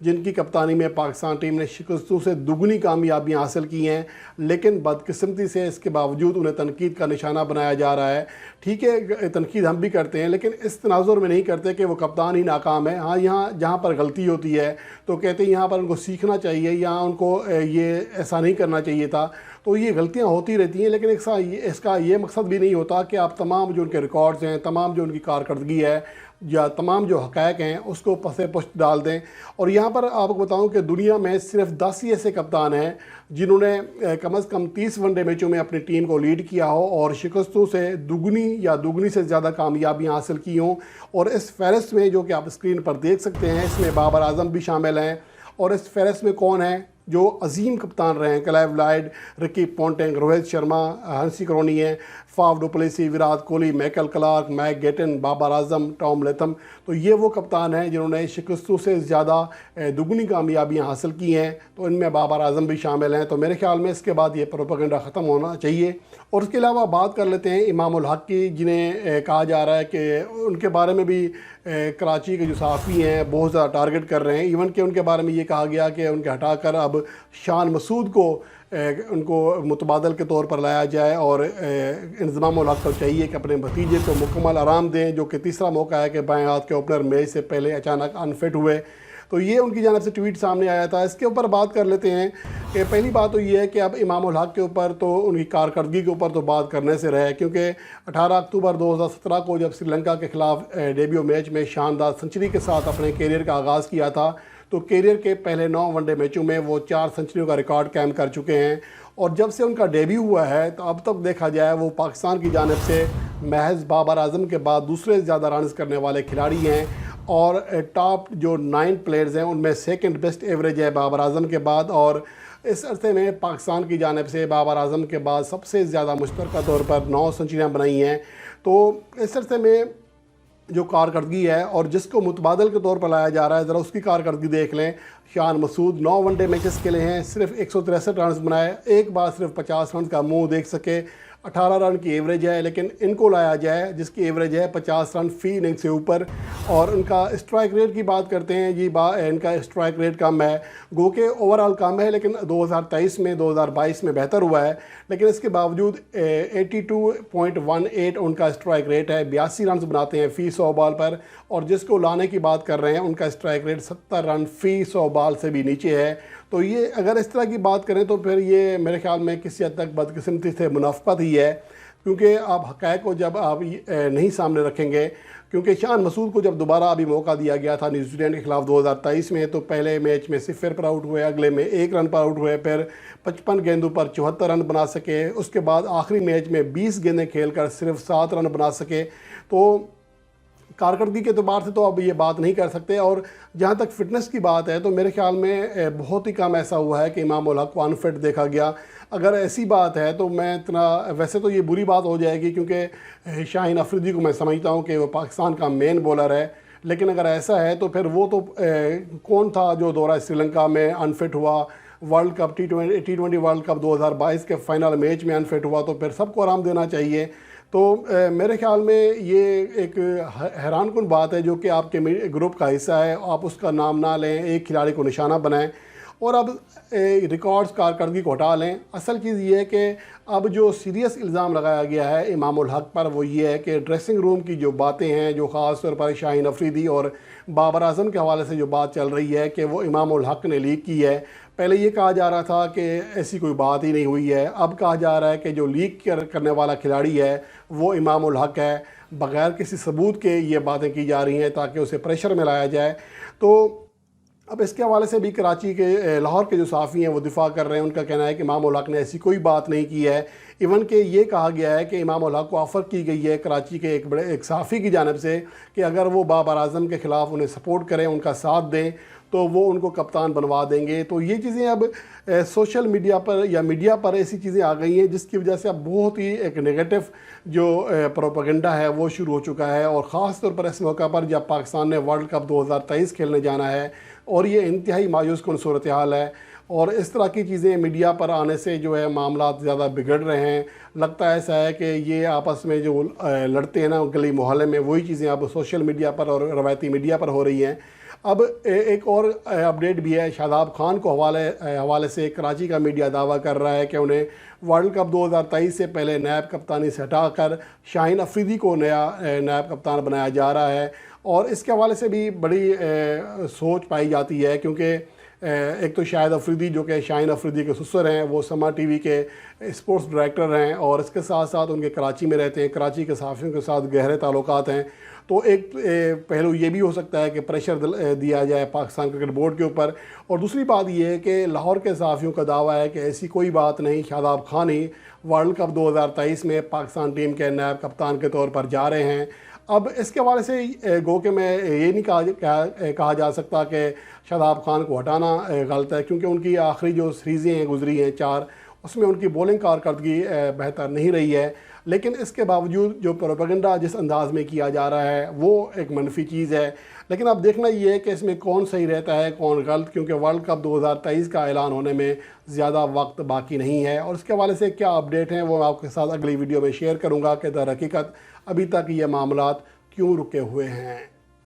جن کی کپتانی میں پاکستان ٹیم نے شکستوں سے دگنی کامیابیاں حاصل کی ہیں، لیکن بدقسمتی سے اس کے باوجود انہیں تنقید کا نشانہ بنایا جا رہا ہے۔ ٹھیک ہے، تنقید ہم بھی کرتے ہیں، لیکن اس تناظر میں نہیں کرتے کہ وہ کپتان ہی ناکام ہے۔ ہاں، یہاں جہاں پر غلطی ہوتی ہے تو کہتے ہیں یہاں پر ان کو سیکھنا چاہیے، یہاں ان کو یہ ایسا نہیں کرنا چاہیے تھا۔ تو یہ غلطیاں ہوتی رہتی ہیں، لیکن اس کا یہ مقصد بھی نہیں ہوتا کہ آپ تمام جو ان کے ریکارڈز ہیں، تمام جو ان کی کارکردگی ہے یا تمام جو حقائق ہیں اس کو پس پشت ڈال دیں۔ اور یہاں پر آپ کو بتاؤں کہ دنیا میں صرف 10 ہی ایسے کپتان ہیں جنہوں نے کم از کم 30 ون ڈے میچوں میں اپنی ٹیم کو لیڈ کیا ہو اور شکستوں سے دگنی سے زیادہ کامیابیاں حاصل کی ہوں۔ اور اس فہرست میں جو کہ آپ اسکرین پر دیکھ سکتے ہیں، اس میں بابر اعظم بھی شامل ہیں۔ اور اس فہرست میں کون ہیں جو عظیم کپتان رہے ہیں؟ کلیو لائڈ، رکی Ponting, Rohit Sharma, Hansie Cronje ہیں، Faf du Plessis, Virat Kohli, Michael Clarke, Mike Gatting, Babar Azam, Tom Latham. تو یہ وہ کپتان ہیں جنہوں نے شکستوں سے زیادہ دگنی کامیابیاں حاصل کی ہیں، تو ان میں بابر اعظم بھی شامل ہیں۔ تو میرے خیال میں اس کے بعد یہ پروپیگنڈا ختم ہونا چاہیے۔ اور اس کے علاوہ بات کر لیتے ہیں امام الحق کی، جنہیں کہا جا رہا ہے کہ ان کے بارے میں بھی کراچی کے جو صحافی ہیں بہت زیادہ ٹارگٹ کر رہے ہیں، ایون کہ ان کے بارے میں یہ کہا گیا کہ ان کے ہٹا کر اب شان مسعود کو ان کو متبادل کے طور پر لایا جائے، اور انضمام الحق کو چاہیے کہ اپنے بھتیجے کو مکمل آرام دیں، جو کہ تیسرا موقع ہے کہ بائیں ہاتھ کے اوپنر میچ سے پہلے اچانک انفٹ ہوئے۔ تو یہ ان کی جانب سے ٹویٹ سامنے آیا تھا۔ اس کے اوپر بات کر لیتے ہیں کہ پہلی بات تو یہ ہے کہ اب امام الحق کے اوپر تو ان کی کارکردگی کے اوپر تو بات کرنے سے رہے، کیونکہ 18 اکتوبر 2017 کو جب سری لنکا کے خلاف ڈیبیو میچ میں شاندار سنچری کے ساتھ اپنے کیریئر کا آغاز کیا تھا، تو کیریئر کے پہلے 9 ون ڈے میچوں میں وہ 4 سنچریوں کا ریکارڈ قائم کر چکے ہیں۔ اور جب سے ان کا ڈیبیو ہوا ہے تو اب تک دیکھا جائے وہ پاکستان کی جانب سے محض بابر اعظم کے بعد دوسرے زیادہ رنز کرنے والے کھلاڑی ہیں، اور ٹاپ جو 9 پلیئرز ہیں ان میں سیکنڈ بیسٹ ایوریج ہے بابر اعظم کے بعد۔ اور اس عرصے میں پاکستان کی جانب سے بابر اعظم کے بعد سب سے زیادہ مشترکہ طور پر 9 سنچریاں بنائی ہیں۔ تو اس عرصے میں جو کارکردگی ہے اور جس کو متبادل کے طور پر لایا جا رہا ہے، ذرا اس کی کارکردگی دیکھ لیں۔ Shan Masood 9 one day matches کے لیے ہیں، صرف 163 رنز بنائے، ایک بار صرف 50 رنز کا منہ دیکھ سکے، 18 رن کی ایوریج ہے، لیکن ان کو لایا جائے جس کی ایوریج ہے 50 رن فی اننگ سے اوپر۔ اور ان کا اسٹرائک ریٹ کی بات کرتے ہیں جی، ان کا اسٹرائک ریٹ کم ہے، گو کہ اوورآل کم ہے، لیکن 2023 میں 2022 میں بہتر ہوا ہے، لیکن اس کے باوجود 82.18 ان کا اسٹرائک ریٹ ہے، 82 رنز بناتے ہیں فی 100 بال پر۔ اور جس کو لانے کی بات کر رہے ہیں ان کا اسٹرائک ریٹ 70 رن فی 100 بال سے بھی نیچے ہے۔ تو یہ اگر اس طرح کی بات کریں تو پھر یہ میرے خیال میں کسی حد تک بدقسمتی سے منافقت ہی ہے، کیونکہ آپ حقائق کو جب آپ نہیں سامنے رکھیں گے، کیونکہ شان مسعود کو جب دوبارہ ابھی موقع دیا گیا تھا نیوزی لینڈ کے خلاف 2023 میں، تو پہلے میچ میں 0 پر آؤٹ ہوئے، اگلے میں 1 رن پر آؤٹ ہوئے، پھر 55 گیندوں پر 74 رن بنا سکے، اس کے بعد آخری میچ میں 20 گیندیں کھیل کر صرف 7 رن بنا سکے۔ تو کارکردگی کے اعتبار سے تو اب یہ بات نہیں کر سکتے۔ اور جہاں تک فٹنس کی بات ہے تو میرے خیال میں بہت ہی کم ایسا ہوا ہے کہ امام الحق کو انفٹ دیکھا گیا۔ اگر ایسی بات ہے تو میں ویسے تو یہ بری بات ہو جائے گی، کیونکہ شاہین افریدی کو میں سمجھتا ہوں کہ وہ پاکستان کا مین بولر ہے، لیکن اگر ایسا ہے تو پھر وہ تو کون تھا جو دورہ سری لنکا میں انفٹ ہوا، world cup T20 world cup 2022 کے فائنل میچ میں انفٹ ہوا، تو پھر سب کو آرام دینا چاہیے۔ تو میرے خیال میں یہ ایک حیران کن بات ہے جو کہ آپ کے گروپ کا حصہ ہے، آپ اس کا نام نہ لیں، ایک کھلاڑی کو نشانہ بنائیں اور اب ریکارڈز کارکردگی کو ہٹا لیں۔ اصل چیز یہ ہے کہ اب جو سیریس الزام لگایا گیا ہے امام الحق پر وہ یہ ہے کہ ڈریسنگ روم کی جو باتیں ہیں، جو خاص طور پر شاہین افریدی اور بابر اعظم کے حوالے سے جو بات چل رہی ہے کہ وہ امام الحق نے لیک کی ہے۔ پہلے یہ کہا جا رہا تھا کہ ایسی کوئی بات ہی نہیں ہوئی ہے، اب کہا جا رہا ہے کہ جو لیک کرنے والا کھلاڑی ہے وہ امام الحق ہے، بغیر کسی ثبوت کے یہ باتیں کی جا رہی ہیں تاکہ اسے پریشر میں لایا جائے۔ تو اب اس کے حوالے سے بھی کراچی کے لاہور کے جو صحافی ہیں وہ دفاع کر رہے ہیں، ان کا کہنا ہے کہ امام الحق نے ایسی کوئی بات نہیں کی ہے۔ ایون کہ یہ کہا گیا ہے کہ امام الحق کو آفر کی گئی ہے کراچی کے ایک صحافی کی جانب سے کہ اگر وہ بابر اعظم کے خلاف انہیں سپورٹ کریں، ان کا ساتھ دیں تو وہ ان کو کپتان بنوا دیں گے۔ تو یہ چیزیں اب سوشل میڈیا پر یا میڈیا پر ایسی چیزیں آ گئی ہیں جس کی وجہ سے اب بہت ہی ایک نگیٹو جو پروپیگنڈا ہے وہ شروع ہو چکا ہے، اور خاص طور پر اس موقع پر جب پاکستان نے ورلڈ کپ 2023 کھیلنے جانا ہے اور یہ انتہائی مایوس کن صورتحال ہے، اور اس طرح کی چیزیں میڈیا پر آنے سے جو ہے معاملات زیادہ بگڑ رہے ہیں۔ لگتا ہے ایسا ہے کہ یہ آپس میں جو لڑتے ہیں نا گلی محلے میں، وہی چیزیں اب سوشل میڈیا پر اور روایتی میڈیا پر ہو رہی ہیں۔ اب ایک اور اپڈیٹ بھی ہے، شاداب خان کو حوالے سے کراچی کا میڈیا دعویٰ کر رہا ہے کہ انہیں ورلڈ کپ 2023 سے پہلے نیب کپتانی سے ہٹا کر شاہین افریدی کو نیا نیب کپتان بنایا جا رہا ہے، اور اس کے حوالے سے بھی بڑی سوچ پائی جاتی ہے، کیونکہ ایک تو شاہد افریدی جو کہ شاہین افریدی کے سسر ہیں، وہ سما ٹی وی کے اسپورٹس ڈائریکٹر ہیں، اور اس کے ساتھ ساتھ ان کے کراچی میں رہتے ہیں، کراچی کے صحافیوں کے ساتھ گہرے تعلقات ہیں۔ تو ایک پہلو یہ بھی ہو سکتا ہے کہ پریشر دیا جائے پاکستان کرکٹ بورڈ کے اوپر، اور دوسری بات یہ ہے کہ لاہور کے صحافیوں کا دعویٰ ہے کہ ایسی کوئی بات نہیں، شاداب خان ہی ورلڈ کپ 2023 میں پاکستان ٹیم کے نائب کپتان کے طور پر جا رہے ہیں۔ اب اس کے حوالے سے گو کہ میں یہ نہیں کہا جا سکتا کہ شاداب خان کو ہٹانا غلط ہے، کیونکہ ان کی آخری جو سیریزیں ہیں گزری ہیں 4، اس میں ان کی بولنگ کارکردگی بہتر نہیں رہی ہے، لیکن اس کے باوجود جو پروپیگنڈا جس انداز میں کیا جا رہا ہے وہ ایک منفی چیز ہے۔ لیکن اب دیکھنا یہ ہے کہ اس میں کون صحیح رہتا ہے کون غلط، کیونکہ ورلڈ کپ 2023 کا اعلان ہونے میں زیادہ وقت باقی نہیں ہے، اور اس کے حوالے سے کیا اپڈیٹ ہیں وہ میں آپ کے ساتھ اگلی ویڈیو میں شیئر کروں گا کہ در حقیقت ابھی تک یہ معاملات کیوں رکے ہوئے ہیں۔